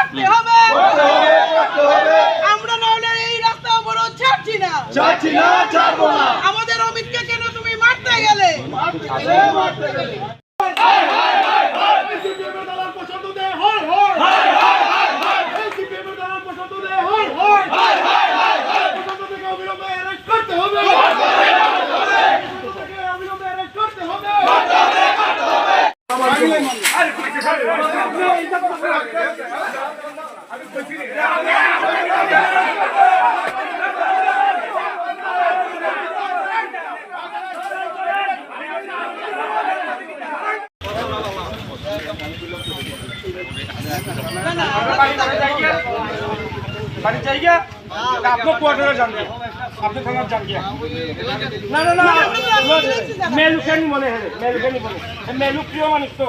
করতে হবে। আমরা নাহলে এই রাস্তা অবরোধ ছাড়ছি না, ছাড়বো না। আমাদের অমিতকে কেন তুমি মারতে গেলে? बाड़ी चाहिए आपको क्वार्टर जाएंगे आपने खाना जाएंगे ना ना ना मेलू क्या नहीं बोले हैं मेलू क्या नहीं बोले मेलू क्यों मानिस तो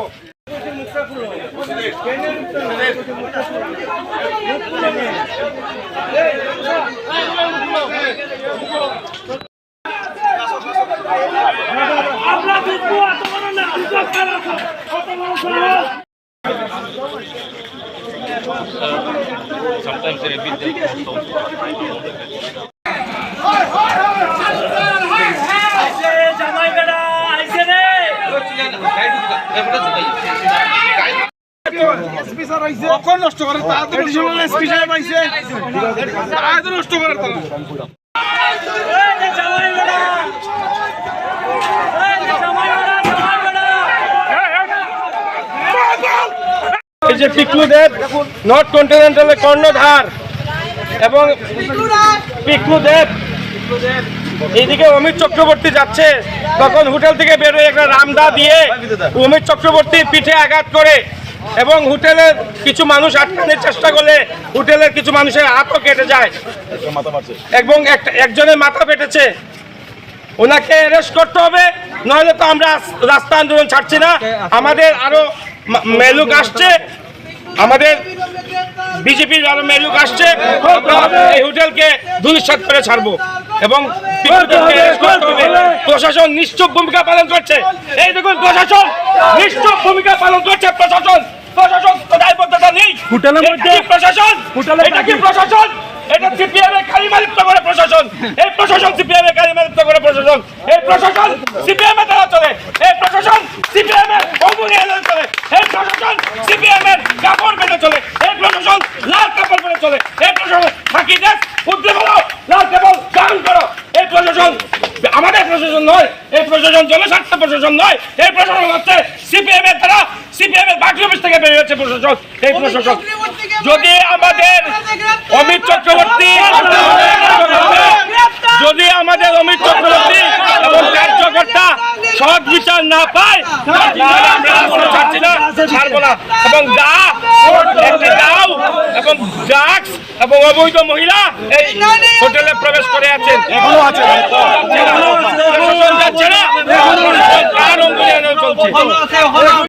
sometimes they're a bit নষ্ট করে নষ্ট করে এই যে পিকলুদেব নর্থ কন্টিনেন্টালের কর্ণধার এবং পিকলুদেব এইদিকে অমিত চক্রবর্তী যাচ্ছে, তখন হোটেল থেকে বেরোয় একটা রামদা দিয়ে অমিত চক্রবর্তীর পিঠে আঘাত করে এবং হোটেলের কিছু মানুষ আটকানোর চেষ্টা করলে হোটেলের কিছু মানুষের হাতও কেটে যায় এবং একজনের মাথা ফেটেছে। ওনাকে অ্যারেস্ট করতে হবে, নইলে তো আমরা রাস্তা আন্দোলন ছাড়ছি না। আমাদের আরো মেলুক আসছে, আমাদের বিজেপির আরো মেলুক আসছে, এই হোটেলকে ধূলিসাৎ করে ছাড়বো এবং প্রশাসন নিশ্চুপ ভূমিকা পালন করছে। এই দেখুন প্রশাসন নিশ্চুপ ভূমিকা পালন করছে। প্রশাসন দায়বদ্ধতা নেই। প্রশাসন এটা কি প্রশাসন? এটা সিপিএম এর কালিমালিপ্ত করে প্রশাসন। এই প্রশাসন সিপিএম এর কালিমালিপ্ত করে প্রশাসন। এই প্রশাসন সিপিএম এর দ্বারা চলে। এই প্রশাসন সিপিএম এর অঙ্গুলিয়ালে চলে। এই প্রশাসন সিপিএম এর কাপড় বেঁধে চলে। এই প্রশাসন লাল কাপড় বেঁধে চলে। এই প্রশাসন ফাঁকি দেশ উদ্রে বলো, লাল কাপড় দান করো। এই প্রশাসন আমাদের প্রশাসন নয়, এই প্রশাসন জনস্বার্থ প্রশাসন নয়। এই প্রশাসন হচ্ছে সিপিএম এর দ্বারা সিপিএম এর পার্টি অফিস থেকে বেরিয়ে হচ্ছে প্রশাসন। এই প্রশাসন যদি আমাদের অমিত চক্রবর্তী এবং কার্যকর্তা সৎ বিচার না পায় আমরা ছাড়ছি না, ছাড়বো না। এবং এবং ড্রাগস এবং অবৈধ মহিলা এই হোটেলে প্রবেশ করে আছেন, এখনো আছে, যাচ্ছে না, চলছে।